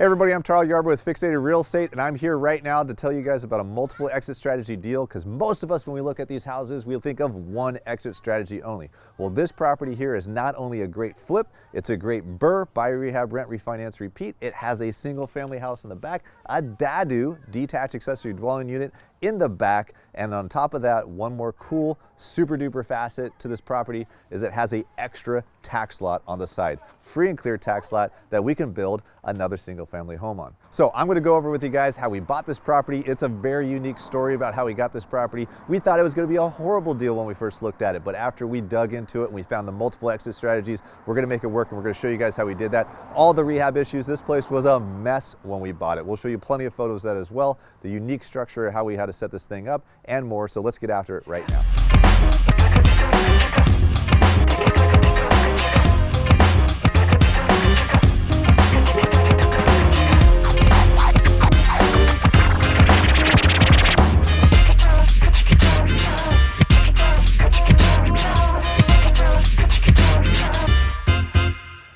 Hey everybody, I'm Tarl Yarber with Fixated Real Estate, and I'm here right now to tell you guys about a multiple exit strategy deal, because most of us, when we look at these houses, we'll think of one exit strategy only. Well, this property here is not only a great flip, it's a great BRRRR, buy, rehab, rent, refinance, repeat. It has a single family house in the back, a DADU, detached accessory dwelling unit, in the back, and on top of that, one more cool, super duper facet to this property is it has an extra tax lot on the side. Free and clear tax lot that we can build another single family home on. So I'm gonna go over with you guys how we bought this property. It's a very unique story about how we got this property. We thought it was gonna be a horrible deal when we first looked at it, but after we dug into it and we found the multiple exit strategies, we're gonna make it work, and we're gonna show you guys how we did that. All the rehab issues, this place was a mess when we bought it. We'll show you plenty of photos of that as well, the unique structure, how we had to set this thing up, and more. So let's get after it right now.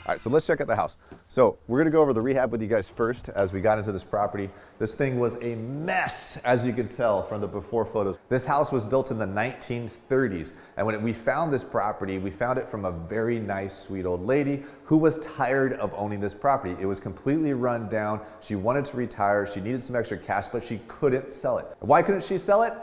All right, so let's check out the house. So we're gonna go over the rehab with you guys first as we got into this property. This thing was a mess, as you can tell from the before photos. This house was built in the 1930s. And when we found this property, we found it from a very nice, sweet old lady who was tired of owning this property. It was completely run down. She wanted to retire. She needed some extra cash, but she couldn't sell it. Why couldn't she sell it?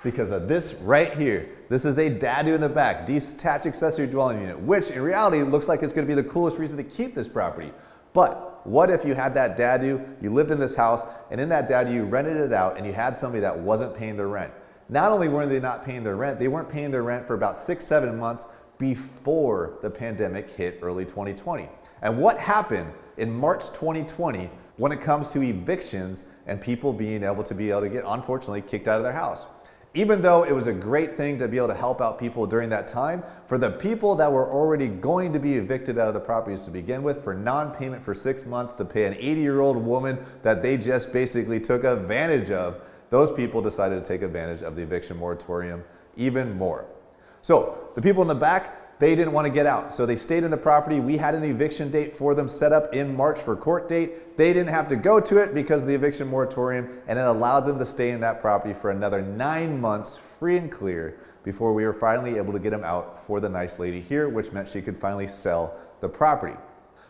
Because of this right here. This is a DADU in the back, detached accessory dwelling unit, which in reality looks like it's gonna be the coolest reason to keep this property. But what if you had that DADU, you lived in this house, and in that DADU you rented it out and you had somebody that wasn't paying their rent? Not only were they not paying their rent, they weren't paying their rent for about 6-7 months before the pandemic hit early 2020. And what happened in March 2020 when it comes to evictions and people being able to get, unfortunately, kicked out of their house? Even though it was a great thing to be able to help out people during that time, for the people that were already going to be evicted out of the properties to begin with, for non-payment for 6 months to pay an 80-year-old woman that they just basically took advantage of, those people decided to take advantage of the eviction moratorium even more. So the people in the back, they didn't want to get out, so they stayed in the property. We had an eviction date for them set up in March for court date. They didn't have to go to it because of the eviction moratorium, and it allowed them to stay in that property for another 9 months free and clear before we were finally able to get them out for the nice lady here, which meant she could finally sell the property.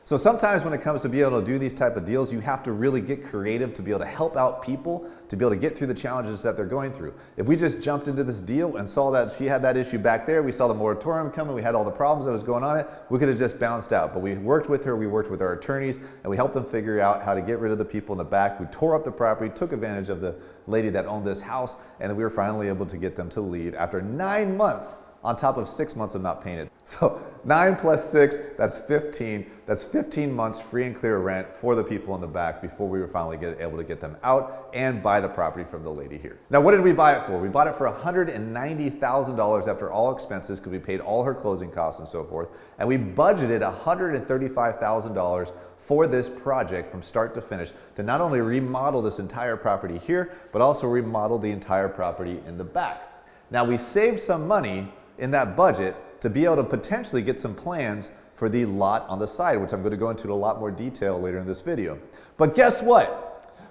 So sometimes when it comes to being able to do these type of deals, you have to really get creative to be able to help out people, to be able to get through the challenges that they're going through. If we just jumped into this deal and saw that she had that issue back there, we saw the moratorium coming, we had all the problems that was going on, we could have just bounced out. But we worked with her, we worked with our attorneys, and we helped them figure out how to get rid of the people in the back who tore up the property, took advantage of the lady that owned this house, and we were finally able to get them to leave after 9 months on top of 6 months of not paying it. So 9 plus 6, that's 15. That's 15 months free and clear rent for the people in the back before we were finally able to get them out and buy the property from the lady here. Now, what did we buy it for? We bought it for $190,000 after all expenses, because we paid all her closing costs and so forth. And we budgeted $135,000 for this project from start to finish to not only remodel this entire property here, but also remodel the entire property in the back. Now, we saved some money in that budget to be able to potentially get some plans for the lot on the side, which I'm going to go into in a lot more detail later in this video. But guess what?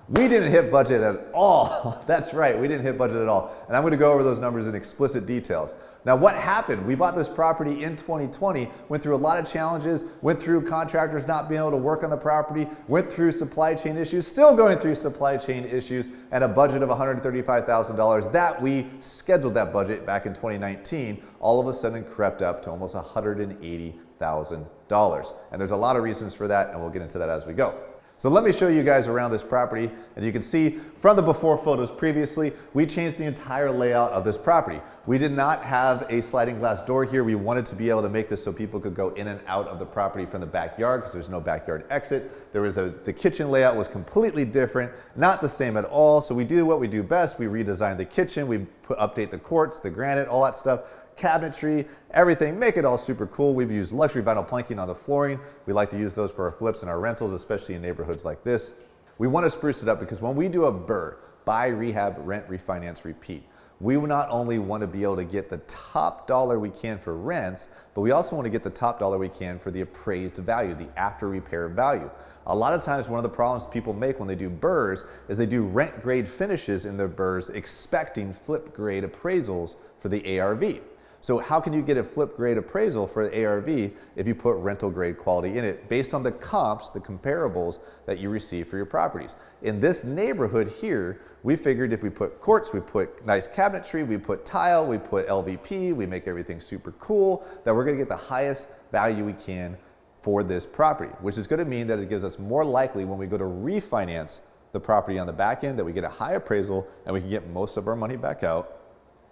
We didn't hit budget at all. That's right, we didn't hit budget at all. And I'm going to go over those numbers in explicit details. Now, what happened? We bought this property in 2020, went through a lot of challenges, went through contractors not being able to work on the property, went through supply chain issues, still going through supply chain issues, and a budget of $135,000 that we scheduled that budget back in 2019, all of a sudden crept up to almost $180,000. And there's a lot of reasons for that, and we'll get into that as we go. So let me show you guys around this property, and you can see from the before photos previously, we changed the entire layout of this property. We did not have a sliding glass door here. We wanted to be able to make this so people could go in and out of the property from the backyard, because there's no backyard exit. The kitchen layout was completely different, not the same at all. So we do what we do best. We redesigned the kitchen, we update the quartz, the granite, all that stuff. Cabinetry, everything, make it all super cool. We've used luxury vinyl planking on the flooring. We like to use those for our flips and our rentals, especially in neighborhoods like this. We want to spruce it up because when we do a BRRRR, buy, rehab, rent, refinance, repeat, we not only want to be able to get the top dollar we can for rents, but we also want to get the top dollar we can for the appraised value, the after repair value. A lot of times one of the problems people make when they do BRRRRs is they do rent grade finishes in their BRRRRs expecting flip grade appraisals for the ARV. So how can you get a flip grade appraisal for the ARV if you put rental grade quality in it based on the comps, the comparables that you receive for your properties? In this neighborhood here, we figured if we put quartz, we put nice cabinetry, we put tile, we put LVP, we make everything super cool, that we're gonna get the highest value we can for this property, which is gonna mean that it gives us more likely when we go to refinance the property on the back end that we get a high appraisal and we can get most of our money back out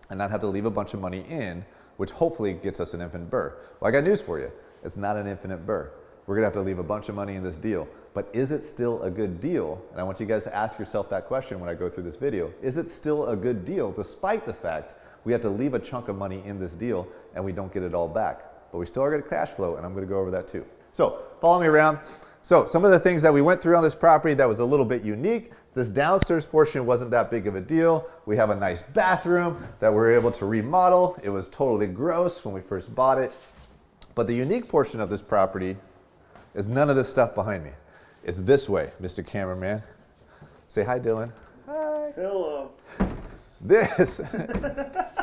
and not have to leave a bunch of money in, which hopefully gets us an infinite BRRRR. Well, I got news for you. It's not an infinite BRRRR. We're gonna have to leave a bunch of money in this deal, but is it still a good deal? And I want you guys to ask yourself that question when I go through this video. Is it still a good deal despite the fact we have to leave a chunk of money in this deal and we don't get it all back? But we still are gonna cash flow, and I'm gonna go over that too. So follow me around. So some of the things that we went through on this property that was a little bit unique. This downstairs portion wasn't that big of a deal. We have a nice bathroom that we're able to remodel. It was totally gross when we first bought it. But the unique portion of this property is none of this stuff behind me. It's this way, Mr. Cameraman. Say hi, Dylan. Hi. Hello. This,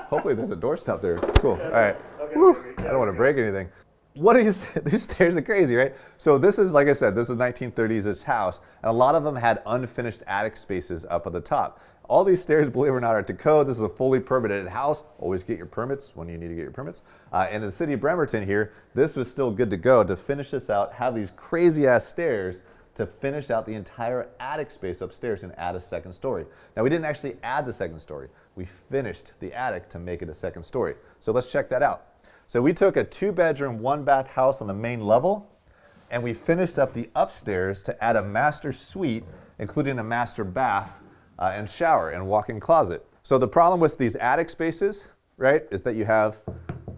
hopefully there's a doorstop there. Cool, all right. Okay, Woo. okay, I don't want to break anything. What are these stairs are crazy, right? So this is, like I said, this is 1930s-ish house, and a lot of them had unfinished attic spaces up at the top. All these stairs, believe it or not, are to code. This is a fully permitted house. Always get your permits when you need to get your permits. And in the city of Bremerton here, this was still good to go to finish this out, have these crazy-ass stairs to finish out the entire attic space upstairs and add a second story. Now, we didn't actually add the second story. We finished the attic to make it a second story. So let's check that out. So we took a 2-bedroom, 1-bath house on the main level, and we finished up the upstairs to add a master suite, including a master bath and shower and walk-in closet. So the problem with these attic spaces, right, is that you have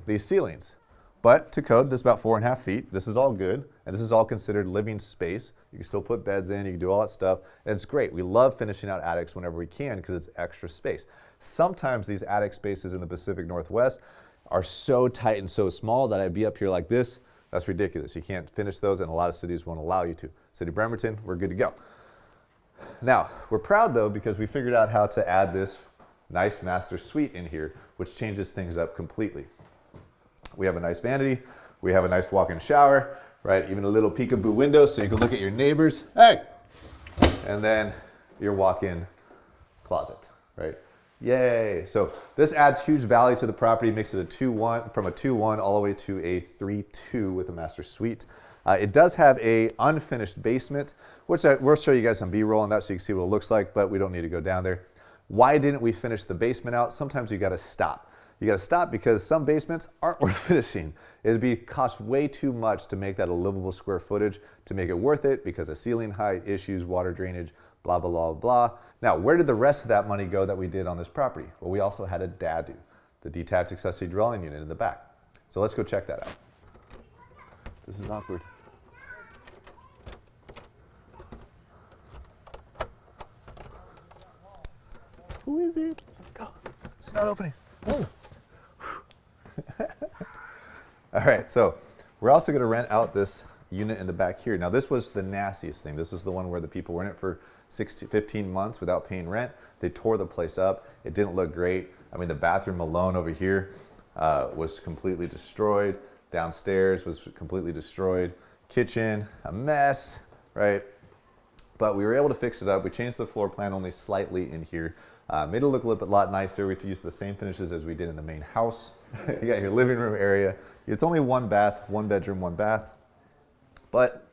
these ceilings. But to code, this is about 4.5 feet. This is all good, and this is all considered living space. You can still put beds in, you can do all that stuff, and it's great. We love finishing out attics whenever we can because it's extra space. Sometimes these attic spaces in the Pacific Northwest are so tight and so small that I'd be up here like this. That's ridiculous. You can't finish those, and a lot of cities won't allow you to. City of Bremerton, we're good to go. Now, we're proud though because we figured out how to add this nice master suite in here, which changes things up completely. We have a nice vanity, we have a nice walk-in shower, right? Even a little peekaboo window so you can look at your neighbors. Hey! And then your walk-in closet, right? Yay! So this adds huge value to the property, makes it a 2-1, from a 2-1 all the way to a 3-2 with a master suite. It does have a unfinished basement, which we'll show you guys some B-roll on that so you can see what it looks like, but we don't need to go down there. Why didn't we finish the basement out? Sometimes you gotta stop. You gotta stop because some basements aren't worth finishing. It'd cost way too much to make that a livable square footage to make it worth it because of ceiling height issues, water drainage, blah, blah, blah, blah. Now, where did the rest of that money go that we did on this property? Well, we also had a DADU, the detached accessory dwelling unit in the back. So let's go check that out. This is awkward. Who is it? Let's go. It's not opening. Oh. All right, so we're also going to rent out this unit in the back here. Now, this was the nastiest thing. This is the one where the people were in it for 15 months without paying rent. They tore the place up. It didn't look great. I mean, the bathroom alone over here was completely destroyed. Downstairs was completely destroyed. Kitchen, a mess, right? But we were able to fix it up. We changed the floor plan only slightly in here. Made it look a lot nicer. We used the same finishes as we did in the main house. You got your living room area. It's only 1 bath, 1 bedroom, 1 bath. But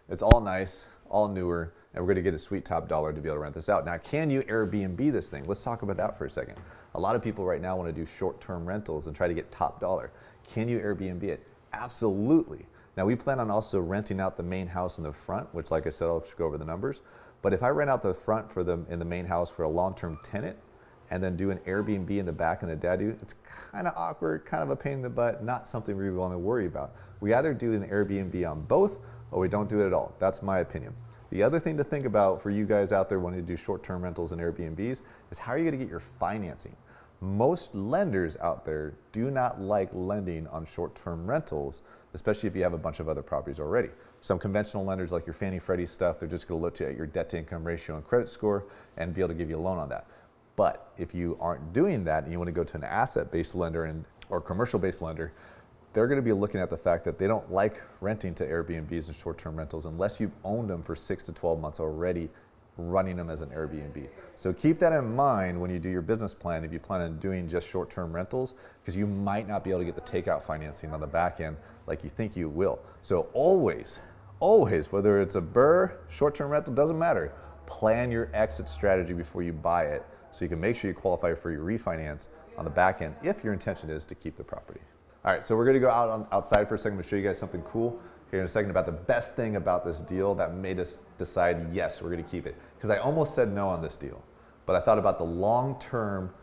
it's all nice, all newer, and we're going to get a sweet top dollar to be able to rent this out. Now, can you Airbnb this thing? Let's talk about that for a second. A lot of people right now want to do short-term rentals and try to get top dollar. Can you Airbnb it? Absolutely. Now, we plan on also renting out the main house in the front, which, like I said, I'll just go over the numbers. But if I rent out the front for them in the main house for a long-term tenant and then do an Airbnb in the back in the DADU, it's kind of awkward, kind of a pain in the butt, not something we want to worry about. We either do an Airbnb on both or we don't do it at all. That's my opinion. The other thing to think about for you guys out there wanting to do short-term rentals and Airbnbs is how are you going to get your financing? Most lenders out there do not like lending on short-term rentals, especially if you have a bunch of other properties already. Some conventional lenders like your Fannie Freddie stuff, they're just going to look at your debt to income ratio and credit score and be able to give you a loan on that. But if you aren't doing that and you want to go to an asset-based lender or commercial-based lender, they're going to be looking at the fact that they don't like renting to Airbnbs and short-term rentals unless you've owned them for 6 to 12 months already, running them as an Airbnb. So keep that in mind when you do your business plan if you plan on doing just short-term rentals, because you might not be able to get the takeout financing on the back end like you think you will. So always, whether it's a BRRRR, short-term rental, doesn't matter. Plan your exit strategy before you buy it so you can make sure you qualify for your refinance on the back end if your intention is to keep the property. All right, so we're gonna go outside for a second to show you guys something cool here in a second about the best thing about this deal that made us decide, yes, we're gonna keep it. Because I almost said no on this deal, but I thought about the long-term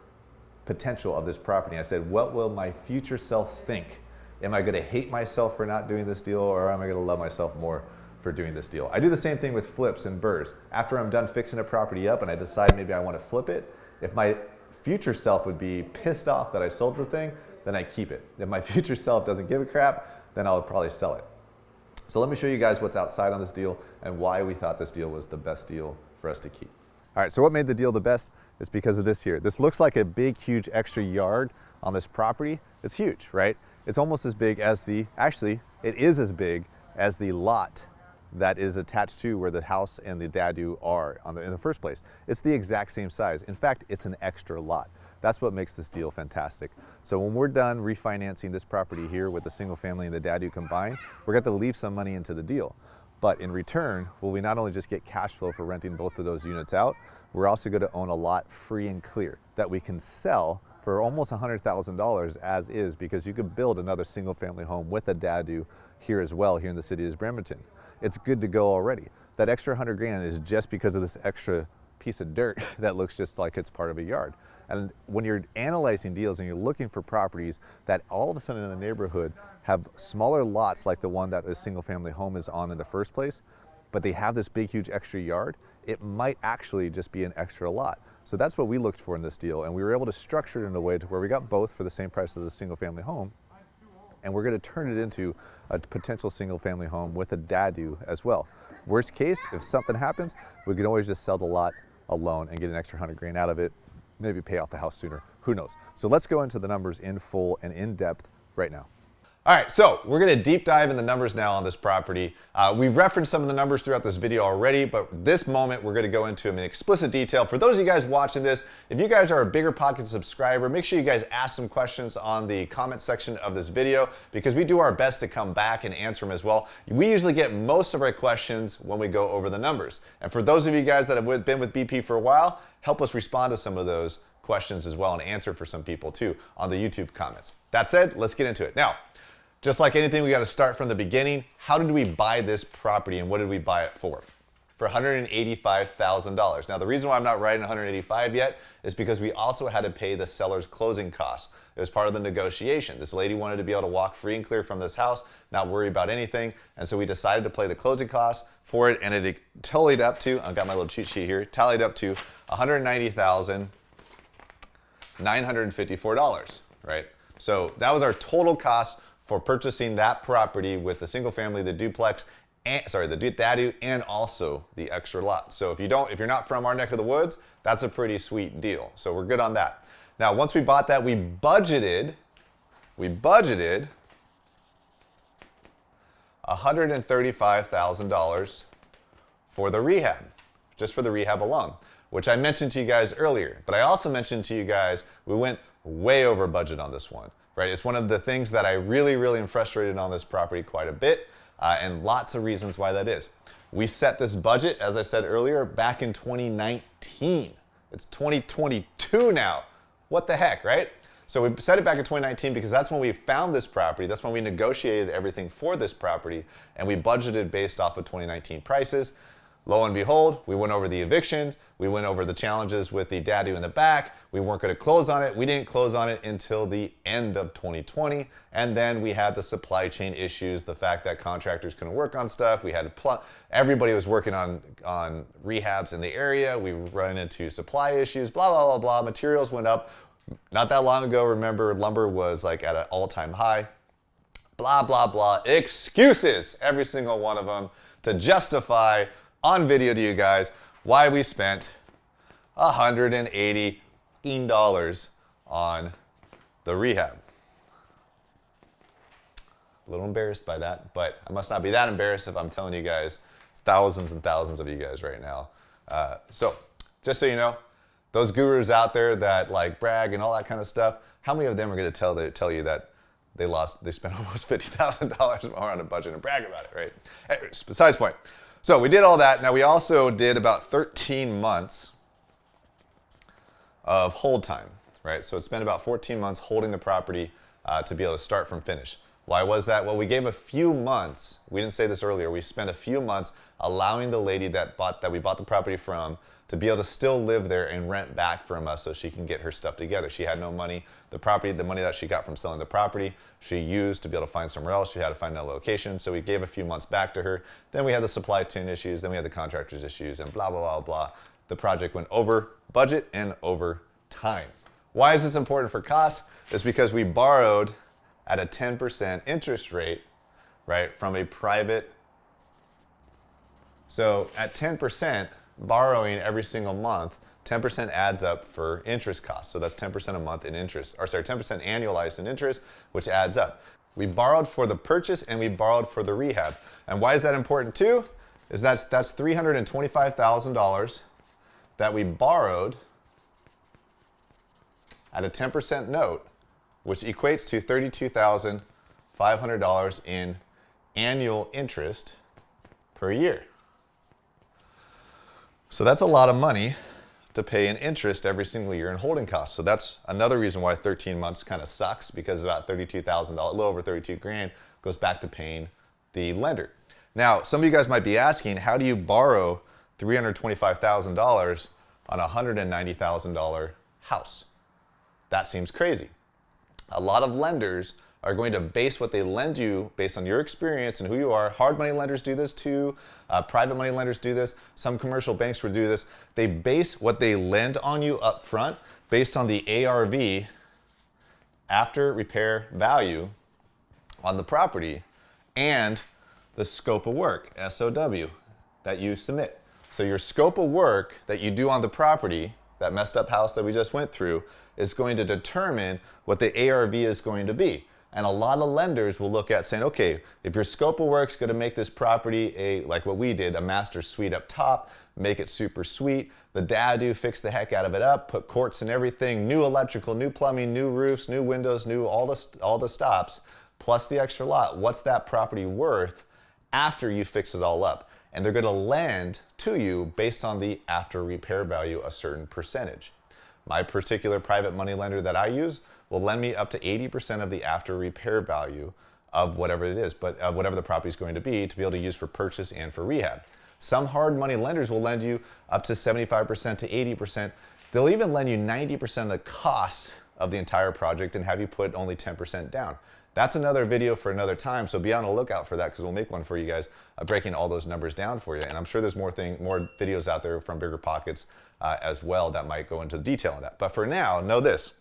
potential of this property. I said, what will my future self think? Am I gonna hate myself for not doing this deal, or am I gonna love myself more for doing this deal? I do the same thing with flips and BRRRRs. After I'm done fixing a property up and I decide maybe I wanna flip it, if my future self would be pissed off that I sold the thing, then I keep it. If my future self doesn't give a crap, then I'll probably sell it. So let me show you guys what's outside on this deal and why we thought this deal was the best deal for us to keep. All right, so what made the deal the best is because of this here. This looks like a big, huge extra yard on this property. It's huge, right? It's almost as big as actually, it is as big as the lot that is attached to where the house and the DADU are in the first place. It's the exact same size. In fact, it's an extra lot. That's what makes this deal fantastic. So when we're done refinancing this property here with the single family and the DADU combined, we're going to leave some money into the deal. But in return, will we not only just get cash flow for renting both of those units out, we're also going to own a lot free and clear that we can sell for almost $100,000 as is, because you could build another single family home with a DADU here as well, here in the city of Bremerton. It's good to go already. That extra 100 grand is just because of this extra piece of dirt that looks just like it's part of a yard. And when you're analyzing deals and you're looking for properties that all of a sudden in the neighborhood have smaller lots like the one that a single family home is on in the first place, but they have this big, huge extra yard, it might actually just be an extra lot. So that's what we looked for in this deal, and we were able to structure it in a way to where we got both for the same price as a single family home, and we're going to turn it into a potential single family home with a DADU as well. Worst case, if something happens, we can always just sell the lot alone and get an extra 100 grand out of it, maybe pay off the house sooner, who knows. So let's go into the numbers in full and in depth right now. All right, so we're gonna deep dive in the numbers now on this property. We've referenced some of the numbers throughout this video already, but this moment we're gonna go into them in explicit detail. For those of you guys watching this, if you guys are a BiggerPockets subscriber, make sure you guys ask some questions on the comment section of this video, because we do our best to come back and answer them as well. We usually get most of our questions when we go over the numbers. And for those of you guys that have been with BP for a while, help us respond to some of those questions as well and answer for some people too on the YouTube comments. That said, let's get into it. Now, just like anything, we got to start from the beginning. How did we buy this property and what did we buy it for? For $185,000. Now, the reason why I'm not writing $185,000 yet is because we also had to pay the seller's closing costs. It was part of the negotiation. This lady wanted to be able to walk free and clear from this house, not worry about anything. And so we decided to pay the closing costs for it, and it tallied up to, I've got my little cheat sheet here, tallied up to $190,954, right? So that was our total cost for purchasing that property with the single family, the duplex, the DADU, and also the extra lot. So if you're not from our neck of the woods, that's a pretty sweet deal. So we're good on that. Now, once we bought that, we budgeted $135,000 for the rehab, just for the rehab alone, which I mentioned to you guys earlier. But I also mentioned to you guys, we went way over budget on this one. Right, it's one of the things that I really am frustrated on this property quite a bit, and lots of reasons why that is. We set this budget, as I said earlier, back in 2019. It's 2022 now. What the heck, right? So we set it back in 2019 because that's when we found this property. That's when we negotiated everything for this property, and we budgeted based off of 2019 prices. Lo and behold, we went over the evictions, we went over the challenges with the DADU in the back, we weren't going to close on it, we didn't close on it until the end of 2020, and then we had the supply chain issues, the fact that contractors couldn't work on stuff, we had everybody was working on rehabs in the area, we run into supply issues, blah, blah, blah, blah, materials went up, Not that long ago, remember, lumber was like at an all-time high. Blah, blah, blah. Excuses, every single one of them, to justify on video to you guys why we spent $180 on the rehab. A little embarrassed by that, but I must not be that embarrassed if I'm telling you guys, thousands and thousands of you guys right now. So, just so you know, those gurus out there that like brag and all that kind of stuff, how many of them are going to tell you that they spent almost $50,000 more on a budget and brag about it, right? Anyways, besides the point. So we did all that. Now we also did about 13 months of hold time, right? So it's been about 14 months holding the property to be able to start from finish. Why was that? Well, we gave a few months. We didn't say this earlier. We spent a few months allowing the lady that we bought the property from to be able to still live there and rent back from us so she can get her stuff together. She had no money. The money that she got from selling the property, she used to be able to find somewhere else. She had to find another location. So we gave a few months back to her. Then we had the supply chain issues. Then we had the contractors issues and blah, blah, blah, blah. The project went over budget and over time. Why is this important for costs? It's because we borrowed at a 10% interest rate, right, from a private. So at 10%, borrowing every single month, 10% adds up for interest costs. So that's 10% a month in interest, or sorry, 10% annualized in interest, which adds up. We borrowed for the purchase and we borrowed for the rehab. And why is that important too? Is that's $325,000 that we borrowed at a 10% note, which equates to $32,500 in annual interest per year. So that's a lot of money to pay in interest every single year in holding costs. So that's another reason why 13 months kind of sucks, because about $32,000, a little over 32 grand, goes back to paying the lender. Now, some of you guys might be asking, how do you borrow $325,000 on a $190,000 house? That seems crazy. A lot of lenders are going to base what they lend you based on your experience and who you are. Hard money lenders do this too. Private money lenders do this. Some commercial banks will do this. They base what they lend on you up front based on the ARV, after repair value, on the property, and the scope of work, SOW, that you submit. So your scope of work that you do on the property, that messed up house that we just went through, is going to determine what the ARV is going to be. And a lot of lenders will look at saying, okay, if your scope of work is going to make this property like what we did, a master suite up top, make it super sweet, the DADU, fix the heck out of it up, put quartz and everything, new electrical, new plumbing, new roofs, new windows, new all the stops, plus the extra lot. What's that property worth after you fix it all up? And they're going to lend to you based on the after repair value, a certain percentage. My particular private money lender that I use will lend me up to 80% of the after repair value of whatever it is, but whatever the property is going to be able to use for purchase and for rehab. Some hard money lenders will lend you up to 75% to 80%. They'll even lend you 90% of the costs of the entire project and have you put only 10% down. That's another video for another time, so be on the lookout for that, because we'll make one for you guys breaking all those numbers down for you. And I'm sure there's more videos out there from BiggerPockets as well that might go into detail on that. But for now, know this.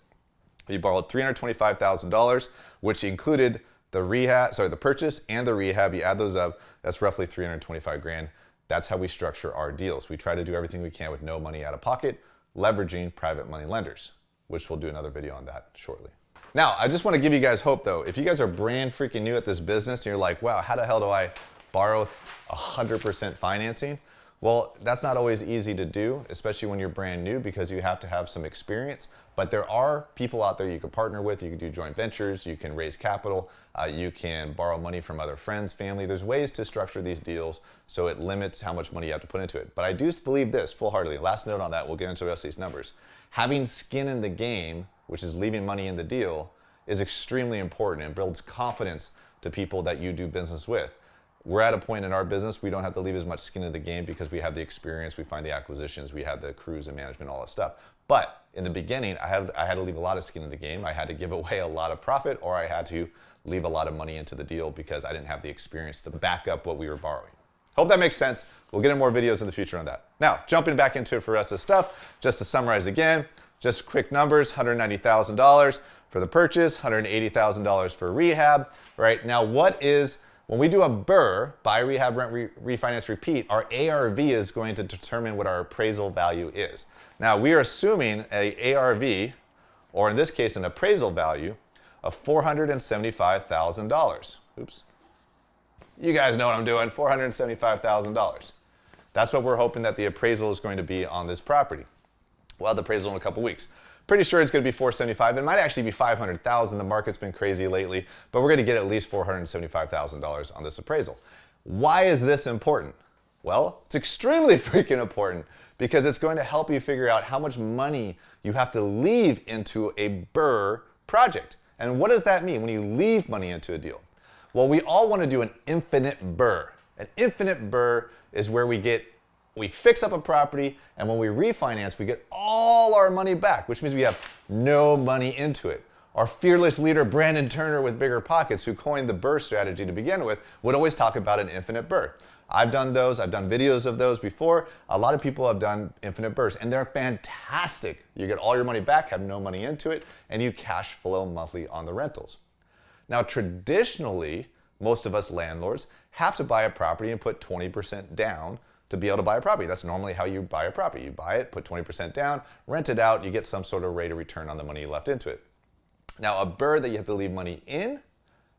We borrowed $325,000, which included the purchase and the rehab. You add those up, that's roughly 325 grand. That's how we structure our deals. We try to do everything we can with no money out of pocket, leveraging private money lenders, which we'll do another video on that shortly. Now, I just want to give you guys hope though. If you guys are brand freaking new at this business and you're like, wow, how the hell do I borrow 100% financing? Well, that's not always easy to do, especially when you're brand new, because you have to have some experience. But there are people out there you can partner with. You can do joint ventures. You can raise capital. You can borrow money from other friends, family. There's ways to structure these deals so it limits how much money you have to put into it. But I do believe this full-heartedly. Last note on that, we'll get into the rest of these numbers. Having skin in the game, which is leaving money in the deal, is extremely important and builds confidence to people that you do business with. We're at a point in our business, we don't have to leave as much skin in the game because we have the experience, we find the acquisitions, we have the crews and management, all that stuff. But in the beginning, I had to leave a lot of skin in the game. I had to give away a lot of profit, or I had to leave a lot of money into the deal because I didn't have the experience to back up what we were borrowing. Hope that makes sense. We'll get in more videos in the future on that. Now, jumping back into it for the rest of the stuff, just to summarize again, Just quick numbers, $190,000 for the purchase, $180,000 for rehab, right? Now when we do a BRRRR, buy, rehab, rent, refinance, repeat, our ARV is going to determine what our appraisal value is. Now we are assuming a ARV, or in this case an appraisal value, of $475,000. Oops. You guys know what I'm doing, $475,000. That's what we're hoping that the appraisal is going to be on this property. We'll have the appraisal in a couple weeks. Pretty sure it's going to be $475,000. It might actually be $500,000. The market's been crazy lately, but we're going to get at least $475,000 on this appraisal. Why is this important? Well, it's extremely freaking important because it's going to help you figure out how much money you have to leave into a BRRRR project. And what does that mean when you leave money into a deal? Well, we all want to do an infinite BRRRR. An infinite BRRRR is where we fix up a property, and when we refinance, we get all our money back, which means we have no money into it. Our fearless leader, Brandon Turner with BiggerPockets, who coined the BRRRR strategy to begin with, would always talk about an infinite BRRRR. I've done those. I've done videos of those before. A lot of people have done infinite BRRRRs, and they're fantastic. You get all your money back, have no money into it, and you cash flow monthly on the rentals. Now, traditionally, most of us landlords have to buy a property and put 20% down to be able to buy a property. That's normally how you buy a property. You buy it, put 20% down, rent it out, you get some sort of rate of return on the money you left into it. Now, a BRRRR that you have to leave money in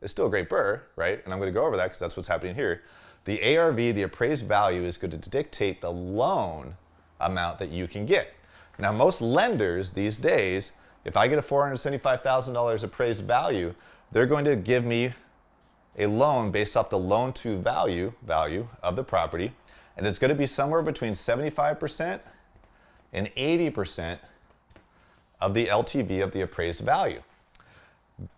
is still a great BRRRR, right? And I'm going to go over that because that's what's happening here. The ARV, the appraised value, is going to dictate the loan amount that you can get. Now, most lenders these days, if I get a $475,000 appraised value, they're going to give me a loan based off the loan to value of the property, and it's going to be somewhere between 75% and 80% of the LTV of the appraised value.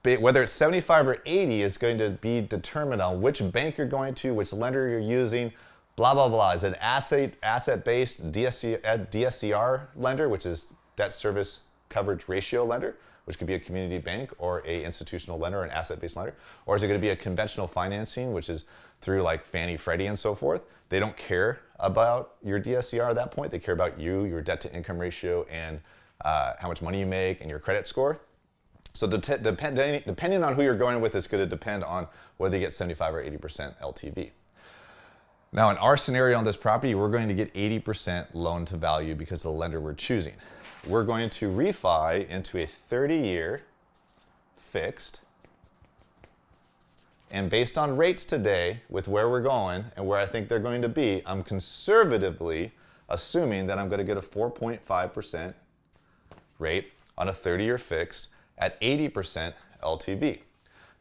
Whether it's 75 or 80 is going to be determined on which bank you're going to, which lender you're using, blah, blah, blah. Is it asset-based DSCR lender, which is debt service coverage ratio lender, which could be a community bank or a institutional lender, an asset-based lender? Or is it going to be a conventional financing, which is through like Fannie, Freddie, and so forth? They don't care about your DSCR at that point. They care about you, your debt-to-income ratio, and how much money you make, and your credit score. So depending on who you're going with, it's going to depend on whether you get 75 or 80% LTV. Now, in our scenario on this property, we're going to get 80% loan to value because of the lender we're choosing. We're going to refi into a 30-year fixed. And based on rates today, with where we're going and where I think they're going to be, I'm conservatively assuming that I'm going to get a 4.5% rate on a 30-year fixed at 80% LTV.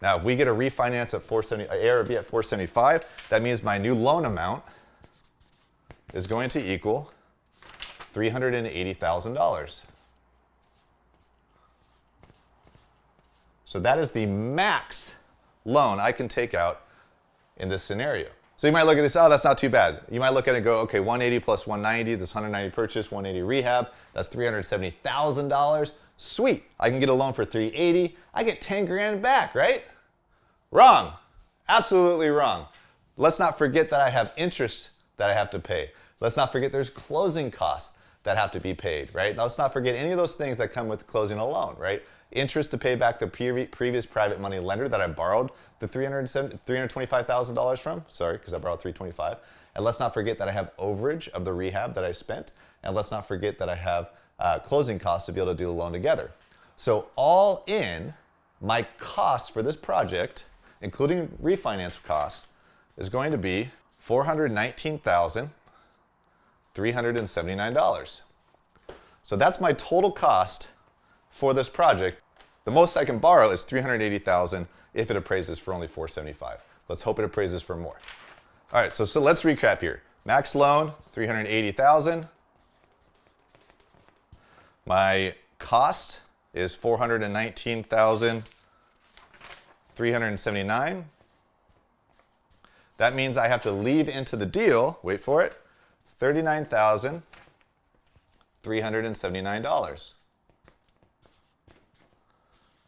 Now, if we get a refinance at ARV at 475, that means my new loan amount is going to equal $380,000. So that is the max loan I can take out in this scenario. So you might look at this, oh, that's not too bad. You might look at it and go, okay, 180 plus 190, this 190 purchase, 180 rehab, that's $370,000. Sweet, I can get a loan for 380. I get 10 grand back, right? Wrong, absolutely wrong. Let's not forget that I have interest that I have to pay. Let's not forget there's closing costs that have to be paid, right? Now, let's not forget any of those things that come with closing a loan, right? Interest to pay back the previous private money lender that I borrowed the $325,000 from, sorry, because I borrowed $325. And let's not forget that I have overage of the rehab that I spent. And let's not forget that I have closing costs to be able to do the loan together. So all in, my cost for this project, including refinance costs, is going to be $419,379. So that's my total cost for this project. The most I can borrow is $380,000 if it appraises for only $475. Let's hope it appraises for more. All right, so let's recap here. Max loan, $380,000. My cost is $419,379. That means I have to leave into the deal, wait for it, $39,379.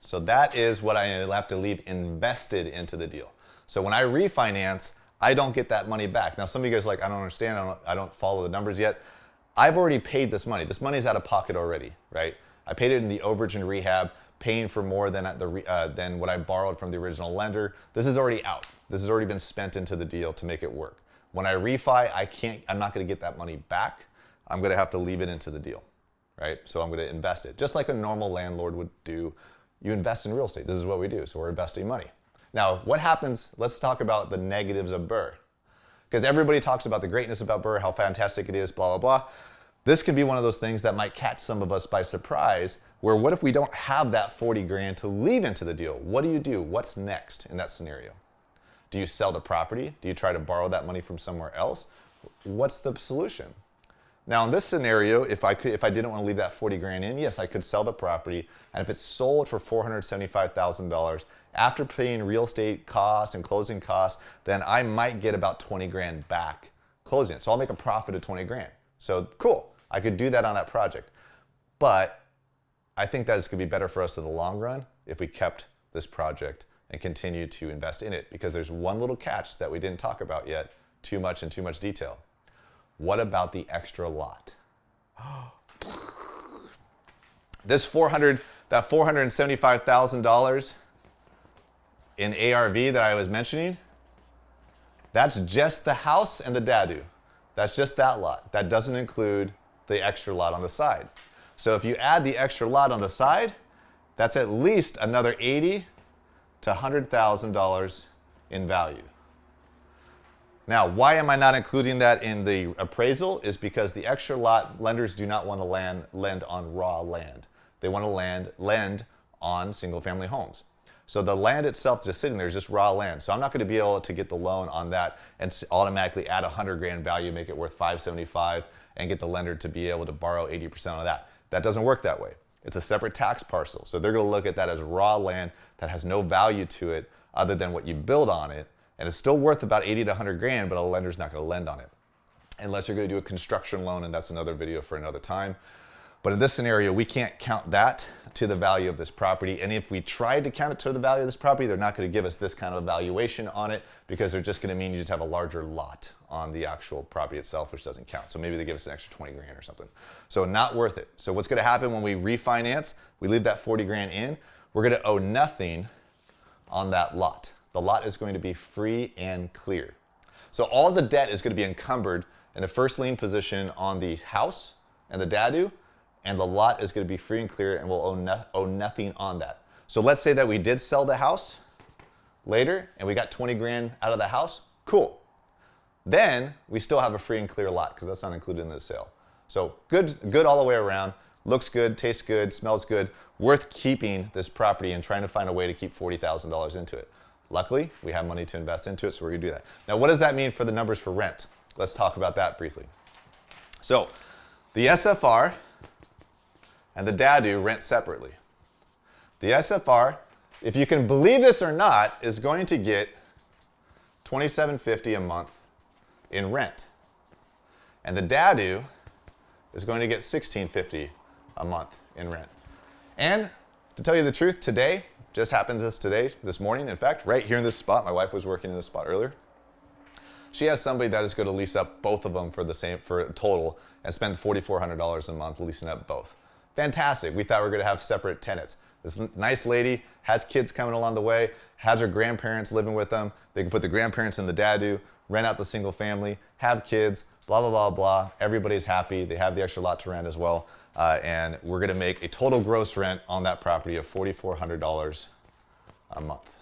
So that is what I have to leave invested into the deal. So when I refinance, I don't get that money back. Now some of you guys are like, I don't understand, I don't follow the numbers yet. I've already paid this money. This money's out of pocket already, right? I paid it in the overage and rehab, paying for more than what I borrowed from the original lender. This is already out. This has already been spent into the deal to make it work. When I refi, I'm not gonna get that money back. I'm gonna have to leave it into the deal, right? So I'm gonna invest it. Just like a normal landlord would do, you invest in real estate. This is what we do, so we're investing money. Now, what happens, let's talk about the negatives of BRRRR. Because everybody talks about the greatness about BRRRR, how fantastic it is, blah, blah, blah. This could be one of those things that might catch some of us by surprise, where what if we don't have that 40 grand to leave into the deal? What do? What's next in that scenario? Do you sell the property? Do you try to borrow that money from somewhere else? What's the solution? Now in this scenario, if I didn't want to leave that 40 grand in, yes, I could sell the property, and if it's sold for $475,000, after paying real estate costs and closing costs, then I might get about 20 grand back closing it. So I'll make a profit of 20 grand. So cool, I could do that on that project. But I think that it's gonna be better for us in the long run if we kept this project and continue to invest in it, because there's one little catch that we didn't talk about yet, too much in too much detail. What about the extra lot? That $475,000 in ARV that I was mentioning, that's just the house and the DADU. That's just that lot. That doesn't include the extra lot on the side. So if you add the extra lot on the side, that's at least another $80,000 to $100,000 in value. Now, why am I not including that in the appraisal? Is because the extra lot, lenders do not want to lend on raw land. They want to lend on single family homes. So the land itself just sitting there is just raw land. So I'm not going to be able to get the loan on that and automatically add 100 grand value, make it worth 575, and get the lender to be able to borrow 80% of that. That doesn't work that way. It's a separate tax parcel. So they're going to look at that as raw land that has no value to it other than what you build on it. And it's still worth about 80 to 100 grand, but a lender's not going to lend on it unless you're going to do a construction loan, and that's another video for another time. But in this scenario, we can't count that to the value of this property. And if we tried to count it to the value of this property, they're not going to give us this kind of valuation on it, because they're just going to mean you just have a larger lot on the actual property itself, which doesn't count. So maybe they give us an extra 20 grand or something. So not worth it. So what's going to happen when we refinance, we leave that 40 grand in, we're going to owe nothing on that lot. The lot is going to be free and clear. So all the debt is going to be encumbered in a first lien position on the house and the DADU, and the lot is going to be free and clear, and we'll owe nothing on that. So let's say that we did sell the house later and we got 20 grand out of the house. Cool. Then we still have a free and clear lot because that's not included in the sale. So good all the way around. Looks good, tastes good, smells good. Worth keeping this property and trying to find a way to keep $40,000 into it. Luckily, we have money to invest into it, so we're going to do that. Now, what does that mean for the numbers for rent? Let's talk about that briefly. So the SFR and the DADU rent separately. The SFR, if you can believe this or not, is going to get $27.50 a month in rent. And the DADU is going to get $16.50 a month in rent. And to tell you the truth, today, just happens this morning, in fact, right here in this spot, my wife was working in this spot earlier. She has somebody that is going to lease up both of them for a total and spend $4,400 a month leasing up both. Fantastic. We thought we were going to have separate tenants. This nice lady has kids coming along the way, has her grandparents living with them. They can put the grandparents in the DADU, rent out the single family, have kids, blah, blah, blah, blah. Everybody's happy. They have the extra lot to rent as well. And we're going to make a total gross rent on that property of $4,400 a month.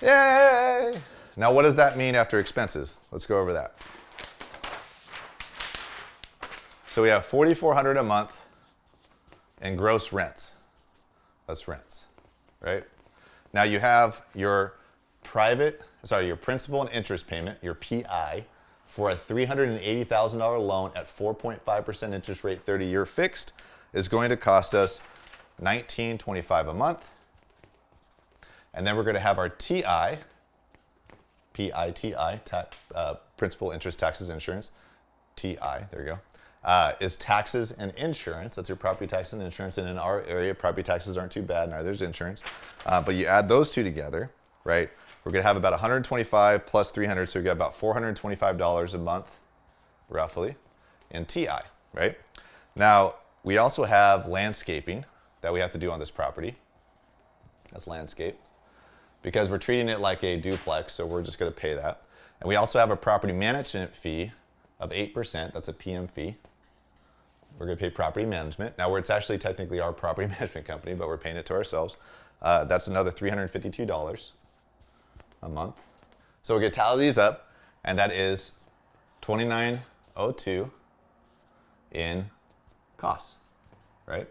Yay! Now, what does that mean after expenses? Let's go over that. So we have $4,400 a month in gross rents. That's rents, right? Now you have your principal and interest payment, your PI, for a $380,000 loan at 4.5% interest rate, 30-year fixed, is going to cost us $19.25 a month. And then we're going to have our TI, PITI, principal, interest, taxes, insurance, TI, there you go, is taxes and insurance. That's your property tax and insurance. And in our area, property taxes aren't too bad, neither is insurance. But you add those two together, right? We're going to have about 125 plus 300, so we got about $425 a month, roughly, in TI, right? Now, we also have landscaping that we have to do on this property. That's landscape. Because we're treating it like a duplex, so we're just going to pay that. And we also have a property management fee of 8%. That's a PM fee. We're going to pay property management. Now, where it's actually technically our property management company, but we're paying it to ourselves. That's another $352 a month. So we're going to tally these up, and that is $29.02 in costs, right?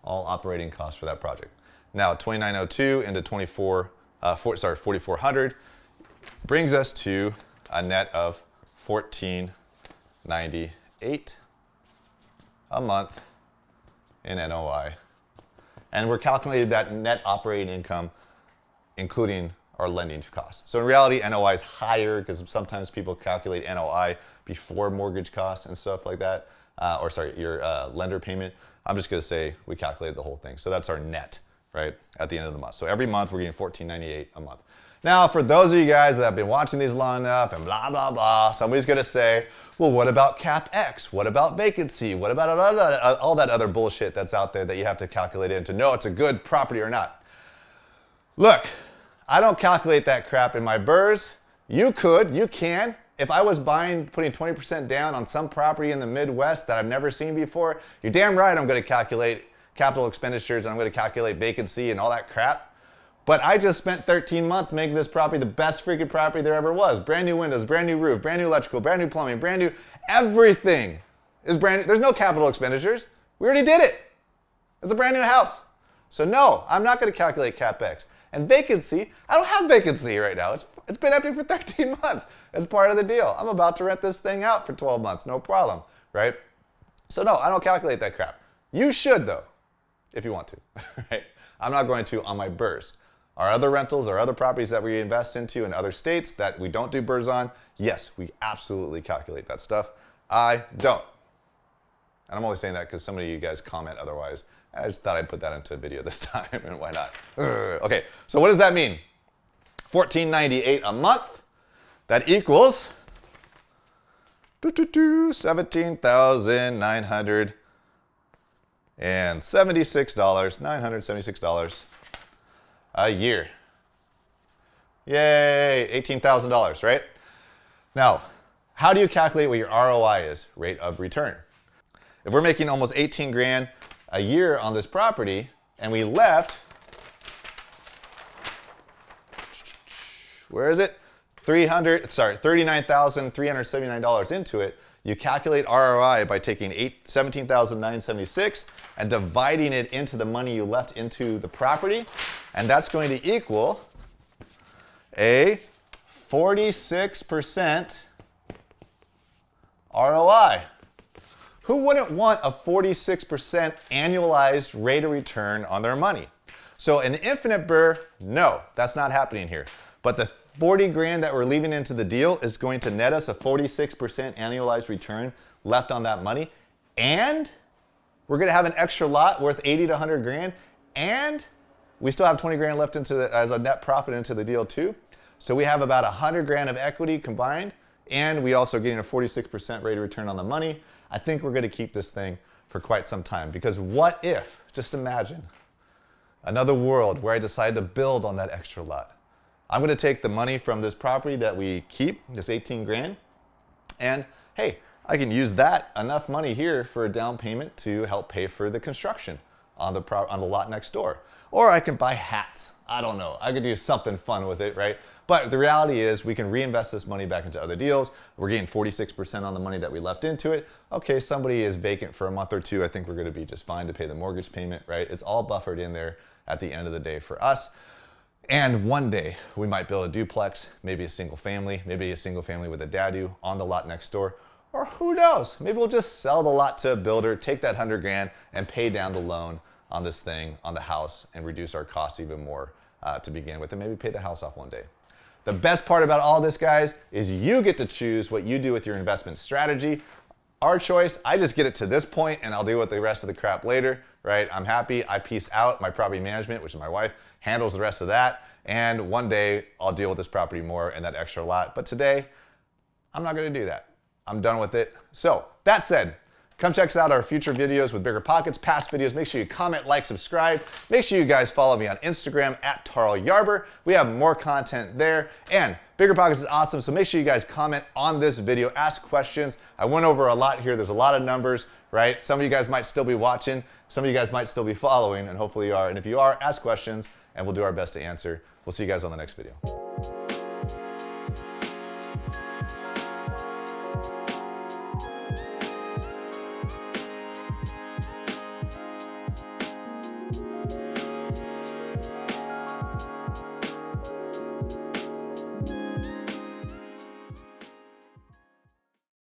All operating costs for that project. Now, $29.02 into 4,400 brings us to a net of $14.98 a month in NOI. And we're calculating that net operating income, including our lending costs. So in reality, NOI is higher because sometimes people calculate NOI before mortgage costs and stuff like that. Your lender payment. I'm just going to say we calculated the whole thing. So that's our net, right, at the end of the month. So every month we're getting $14.98 a month. Now, for those of you guys that have been watching these long enough and blah, blah, blah, somebody's going to say, well, what about CapEx? What about vacancy? What about all that other bullshit that's out there that you have to calculate in to know it's a good property or not? Look, I don't calculate that crap in my BRRRRs. You can. If I was putting 20% down on some property in the Midwest that I've never seen before, you're damn right I'm going to calculate capital expenditures and I'm going to calculate vacancy and all that crap. But I just spent 13 months making this property the best freaking property there ever was. Brand new windows, brand new roof, brand new electrical, brand new plumbing, brand new everything is brand new. There's no capital expenditures. We already did it. It's a brand new house. So no, I'm not going to calculate CapEx. And vacancy, I don't have vacancy right now. It's been empty for 13 months. It's part of the deal. I'm about to rent this thing out for 12 months, no problem, right? So no, I don't calculate that crap. You should though, if you want to, right? I'm not going to on my BRRRRs. Our other rentals or other properties that we invest into in other states that we don't do BRRRRs on, yes, we absolutely calculate that stuff. I don't. And I'm only saying that because some of you guys comment otherwise. I just thought I'd put that into a video this time, and why not? Okay, so what does that mean? $14.98 a month. That equals $976 a year. Yay, $18,000, right? Now, how do you calculate what your ROI is, rate of return? If we're making almost 18 grand a year on this property and we left, where is it? $39,379 into it. You calculate ROI by taking $17,976 and dividing it into the money you left into the property, and that's going to equal a 46% ROI. Who wouldn't want a 46% annualized rate of return on their money? So an infinite BRRRR, no, that's not happening here. But the 40 grand that we're leaving into the deal is going to net us a 46% annualized return left on that money. And we're going to have an extra lot worth 80 to 100 grand. And we still have 20 grand left as a net profit into the deal too. So we have about 100 grand of equity combined. And we also getting a 46% rate of return on the money. I think we're going to keep this thing for quite some time. Because what if, just imagine, another world where I decide to build on that extra lot. I'm going to take the money from this property that we keep, this 18 grand, and hey, I can use that enough money here for a down payment to help pay for the construction on the lot next door. Or I can buy hats. I don't know. I could do something fun with it, right? But the reality is we can reinvest this money back into other deals. We're getting 46% on the money that we left into it. Okay, somebody is vacant for a month or two. I think we're going to be just fine to pay the mortgage payment, right? It's all buffered in there at the end of the day for us. And one day we might build a duplex, maybe a single family with a DADU on the lot next door. Or who knows, maybe we'll just sell the lot to a builder, take that 100 grand and pay down the loan on this thing, on the house, and reduce our costs even more to begin with, and maybe pay the house off one day. The best part about all this, guys, is you get to choose what you do with your investment strategy. Our choice, I just get it to this point and I'll deal with the rest of the crap later, right? I'm happy, I piece out. My property management, which is my wife, handles the rest of that. And one day I'll deal with this property more and that extra lot. But today, I'm not gonna do that. I'm done with it. So that said, Come check us out our future videos with BiggerPockets, past videos. Make sure you comment, like, subscribe. Make sure you guys follow me on Instagram at Tarl Yarber. We have more content there. And BiggerPockets is awesome, so make sure you guys comment on this video, ask questions. I went over a lot here. There's a lot of numbers, right? Some of you guys might still be watching. Some of you guys might still be following, and hopefully you are. And if you are, ask questions, and we'll do our best to answer. We'll see you guys on the next video.